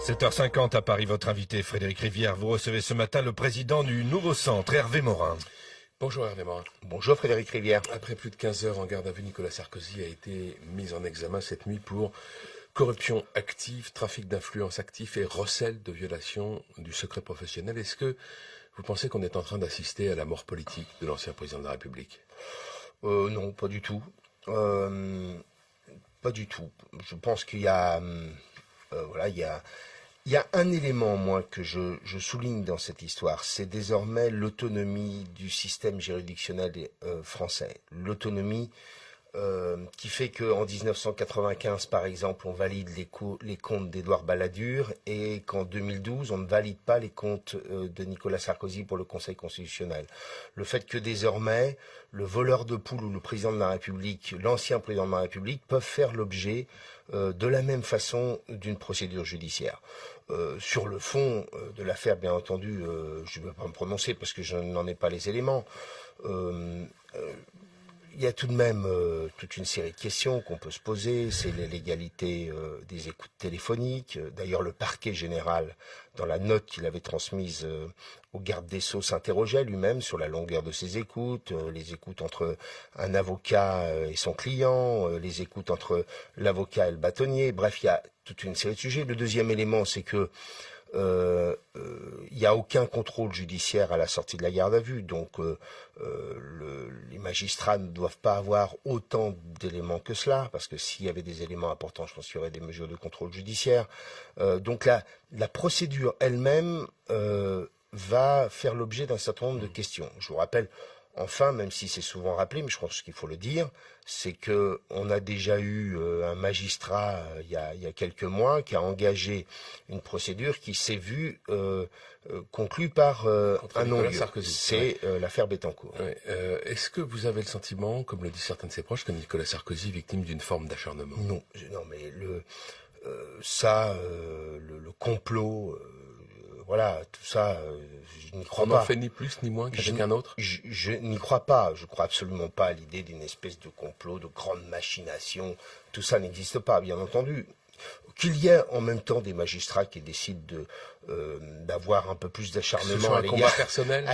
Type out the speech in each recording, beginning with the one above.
7h50 à Paris, votre invité Frédéric Rivière. Vous recevez ce matin le président du nouveau centre, Hervé Morin. Bonjour Hervé Morin. Bonjour Frédéric Rivière. Après plus de 15 heures en garde à vue, Nicolas Sarkozy a été mis en examen cette nuit pour corruption active, trafic d'influence actif et recel de violation du secret professionnel. Est-ce que vous pensez qu'on est en train d'assister à la mort politique de l'ancien président de la République ? Non, pas du tout. Pas du tout. Je pense qu'il y a... Il y a un élément, moi, que je souligne dans cette histoire, c'est désormais l'autonomie du système juridictionnel français. L'autonomie qui fait qu'en 1995, par exemple, on valide les comptes d'Édouard Balladur et qu'en 2012, on ne valide pas les comptes de Nicolas Sarkozy pour le Conseil constitutionnel. Le fait que désormais, le voleur de poule ou le président de la République, l'ancien président de la République, peuvent faire l'objet de la même façon d'une procédure judiciaire. Sur le fond de l'affaire, bien entendu, je ne vais pas me prononcer parce que je n'en ai pas les éléments. Il y a tout de même toute une série de questions qu'on peut se poser. C'est la légalité des écoutes téléphoniques. D'ailleurs, le parquet général, dans la note qu'il avait transmise au garde des Sceaux, s'interrogeait lui-même sur la longueur de ces écoutes, les écoutes entre un avocat et son client, les écoutes entre l'avocat et le bâtonnier. Bref, il y a toute une série de sujets. Le deuxième élément, c'est que il n'y a aucun contrôle judiciaire à la sortie de la garde à vue, donc les magistrats ne doivent pas avoir autant d'éléments que cela, parce que s'il y avait des éléments importants, je pense qu'il y aurait des mesures de contrôle judiciaire. Donc la procédure elle-même va faire l'objet d'un certain nombre de questions. Je vous rappelle, enfin, même si c'est souvent rappelé, mais je pense qu'il faut le dire, c'est que on a déjà eu un magistrat il y a quelques mois qui a engagé une procédure qui s'est vue conclue par un non-lieu. C'est l'affaire Bettencourt. Ouais. Est-ce que vous avez le sentiment, comme le disent certains de ses proches, que Nicolas Sarkozy est victime d'une forme d'acharnement ? Non, mais le complot... Voilà, tout ça, je n'y crois pas. On n'en fait ni plus ni moins qu'avec un autre ? Je n'y crois pas. Je crois absolument pas à l'idée d'une espèce de complot, de grande machination. Tout ça n'existe pas, bien entendu. Qu'il y ait en même temps des magistrats qui décident d'avoir un peu plus d'acharnement à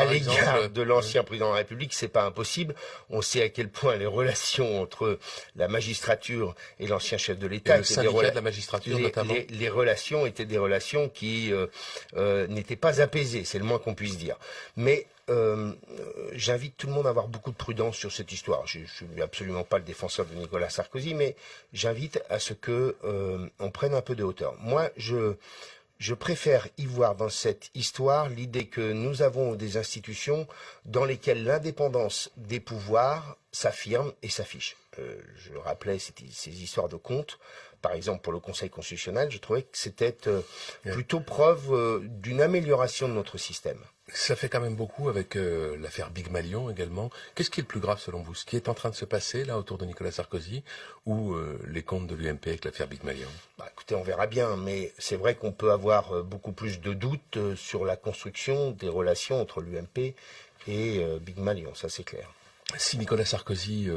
l'égard de l'ancien président de la République, c'est pas impossible. On sait à quel point les relations entre la magistrature et l'ancien chef de l'État étaient de la magistrature notamment. Les relations étaient des relations qui n'étaient pas apaisées, c'est le moins qu'on puisse dire. Mais j'invite tout le monde à avoir beaucoup de prudence sur cette histoire. Je suis absolument pas le défenseur de Nicolas Sarkozy, mais j'invite à ce que on prenne un peu de hauteur. Moi, je préfère y voir dans cette histoire l'idée que nous avons des institutions dans lesquelles l'indépendance des pouvoirs s'affirme et s'affiche. Je rappelais ces histoires de comptes. Par exemple, pour le Conseil constitutionnel, je trouvais que c'était plutôt preuve d'une amélioration de notre système. Ça fait quand même beaucoup avec l'affaire Big Malion également. Qu'est-ce qui est le plus grave selon vous ? Ce qui est en train de se passer là autour de Nicolas Sarkozy ou les comptes de l'UMP avec l'affaire Big Malion ? Écoutez, on verra bien, mais c'est vrai qu'on peut avoir beaucoup plus de doutes sur la construction des relations entre l'UMP et Big Malion, ça c'est clair. Si Nicolas Sarkozy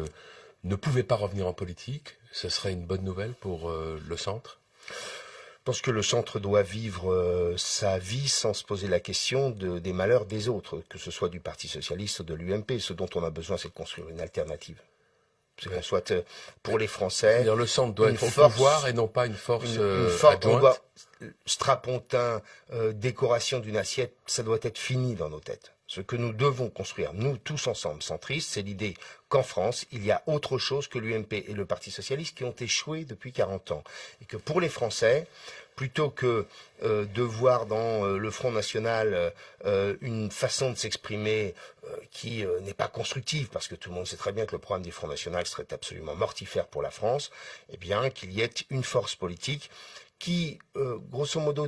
ne pouvait pas revenir en politique, ce serait une bonne nouvelle pour le centre ? Je pense que le centre doit vivre sa vie sans se poser la question des malheurs des autres, que ce soit du Parti socialiste ou de l'UMP. Ce dont on a besoin, c'est de construire une alternative. C'est qu'on soit pour les Français. C'est-à-dire le centre doit être au pouvoir et non pas une force adjointe. Strapontin, décoration d'une assiette, ça doit être fini dans nos têtes. Ce que nous devons construire, nous tous ensemble, centristes, c'est l'idée qu'en France, il y a autre chose que l'UMP et le Parti socialiste qui ont échoué depuis 40 ans. Et que pour les Français, plutôt que de voir dans le Front National une façon de s'exprimer qui n'est pas constructive, parce que tout le monde sait très bien que le programme du Front National serait absolument mortifère pour la France, eh bien qu'il y ait une force politique qui, grosso modo,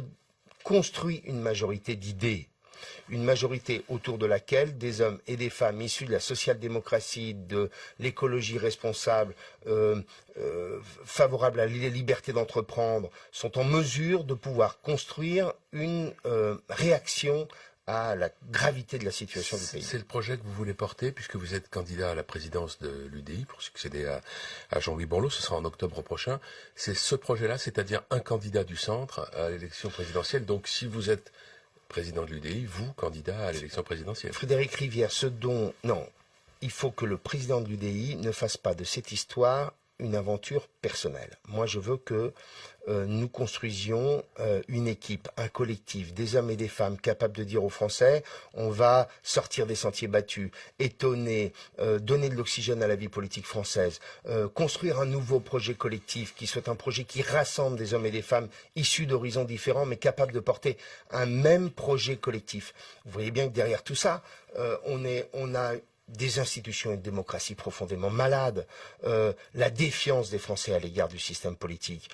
construit une majorité d'idées. Une majorité autour de laquelle des hommes et des femmes issus de la social-démocratie, de l'écologie responsable, favorables à la liberté d'entreprendre, sont en mesure de pouvoir construire une réaction à la gravité de la situation du pays. C'est le projet que vous voulez porter, puisque vous êtes candidat à la présidence de l'UDI pour succéder à Jean-Louis Borloo, ce sera en octobre prochain. C'est ce projet-là, c'est-à-dire un candidat du centre à l'élection présidentielle. Donc si vous êtes président de l'UDI, vous, candidat à l'élection présidentielle. Frédéric Rivière, non, il faut que le président de l'UDI ne fasse pas de cette histoire une aventure personnelle. Moi, je veux que nous construisions une équipe, un collectif, des hommes et des femmes capables de dire aux Français, on va sortir des sentiers battus, étonner, donner de l'oxygène à la vie politique française, construire un nouveau projet collectif qui soit un projet qui rassemble des hommes et des femmes issus d'horizons différents, mais capables de porter un même projet collectif. Vous voyez bien que derrière tout ça, on a des institutions et une démocratie profondément malades, la défiance des Français à l'égard du système politique,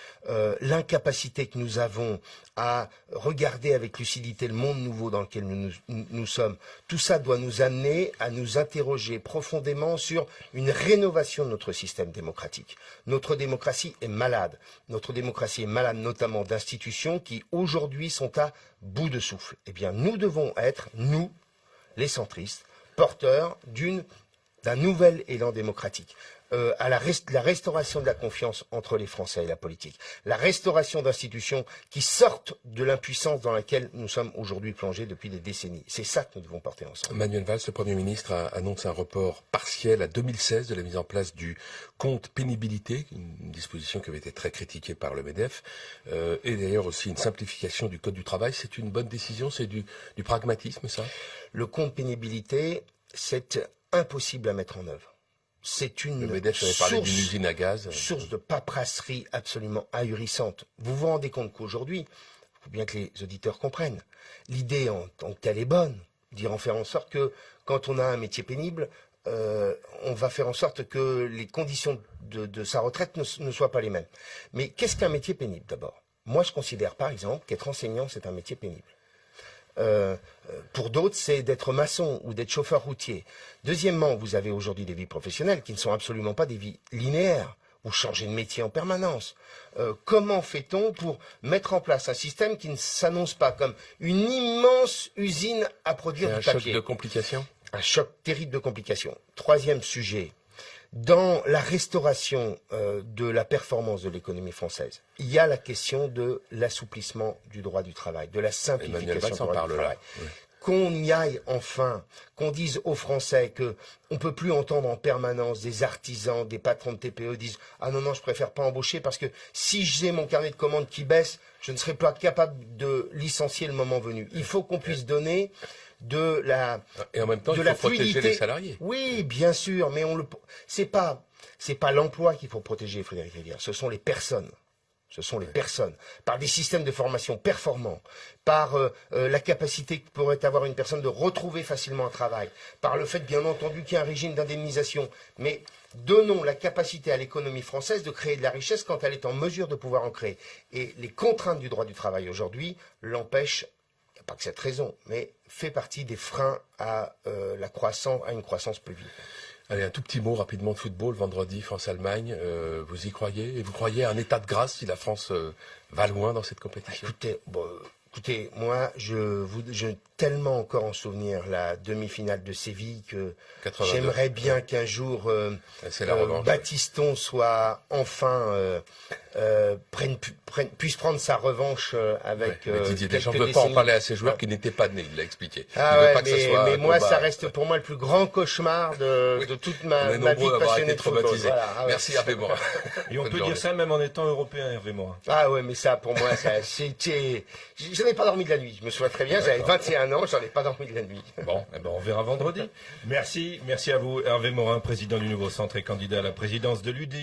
l'incapacité que nous avons à regarder avec lucidité le monde nouveau dans lequel nous sommes. Tout ça doit nous amener à nous interroger profondément sur une rénovation de notre système démocratique. Notre démocratie est malade. Notre démocratie est malade notamment d'institutions qui aujourd'hui sont à bout de souffle. Eh bien, nous devons être, nous, les centristes, porteur d'un nouvel élan démocratique, à la restauration de la confiance entre les Français et la politique, la restauration d'institutions qui sortent de l'impuissance dans laquelle nous sommes aujourd'hui plongés depuis des décennies. C'est ça que nous devons porter ensemble. Manuel Valls, le Premier ministre, annonce un report partiel à 2016 de la mise en place du compte pénibilité, une disposition qui avait été très critiquée par le MEDEF, et d'ailleurs aussi une simplification du Code du travail. C'est une bonne décision, c'est du pragmatisme, ça? Le compte pénibilité, c'est impossible à mettre en œuvre. C'est une le MEDEF avait parlé d'une usine à gaz. Source de paperasserie absolument ahurissante. Vous vous rendez compte qu'aujourd'hui, il faut bien que les auditeurs comprennent, l'idée en tant que telle est bonne, dire en faire en sorte que quand on a un métier pénible, on va faire en sorte que les conditions de sa retraite ne soient pas les mêmes. Mais qu'est-ce qu'un métier pénible d'abord? Moi, je considère par exemple qu'être enseignant, c'est un métier pénible. Pour d'autres, c'est d'être maçon ou d'être chauffeur routier. Deuxièmement, vous avez aujourd'hui des vies professionnelles qui ne sont absolument pas des vies linéaires. Vous changez de métier en permanence. Comment fait-on pour mettre en place un système qui ne s'annonce pas comme une immense usine à produire du papier? Un choc de complications? Un choc terrible de complications. Troisième sujet. Dans la restauration de la performance de l'économie française, il y a la question de l'assouplissement du droit du travail, de la simplification du droit du travail. Oui. Qu'on y aille enfin, qu'on dise aux Français qu'on ne peut plus entendre en permanence des artisans, des patrons de TPE disent « Ah non, non, je préfère pas embaucher parce que si j'ai mon carnet de commandes qui baisse, je ne serai pas capable de licencier le moment venu. » Il faut qu'on puisse donner de la et en même temps, il faut protéger les salariés. Oui, bien sûr, mais c'est pas l'emploi qu'il faut protéger, Frédéric Rivière. Ce sont les personnes. Ce sont les personnes. Par des systèmes de formation performants, par la capacité que pourrait avoir une personne de retrouver facilement un travail, par le fait, bien entendu, qu'il y a un régime d'indemnisation. Mais donnons la capacité à l'économie française de créer de la richesse quand elle est en mesure de pouvoir en créer. Et les contraintes du droit du travail aujourd'hui l'empêchent. Pas que cette raison, mais fait partie des freins à une croissance plus vive. Allez, un tout petit mot rapidement de football. Vendredi, France-Allemagne, vous y croyez? Et vous croyez à un état de grâce si la France va loin dans cette compétition? Écoutez, moi, je tellement encore en souvenir la demi-finale de Séville que 82. J'aimerais bien qu'un jour Battiston soit enfin puisse prendre sa revanche avec. Mais Didier Deschamps ne veut pas en parler à ses joueurs qui n'étaient pas nés, il l'a expliqué. Mais moi, ça reste pour moi le plus grand cauchemar de toute ma vie passionnée de football. Voilà, merci Hervé Morin. Et on peut dire ça même en étant européen, Hervé Morin. Ah ouais, mais ça, pour moi, c'était. Je n'ai pas dormi de la nuit. Je me souviens très bien. J'avais 21 ans, j'en ai pas dormi de la nuit. Bon, on verra vendredi. Merci à vous, Hervé Morin, président du Nouveau Centre et candidat à la présidence de l'UDI.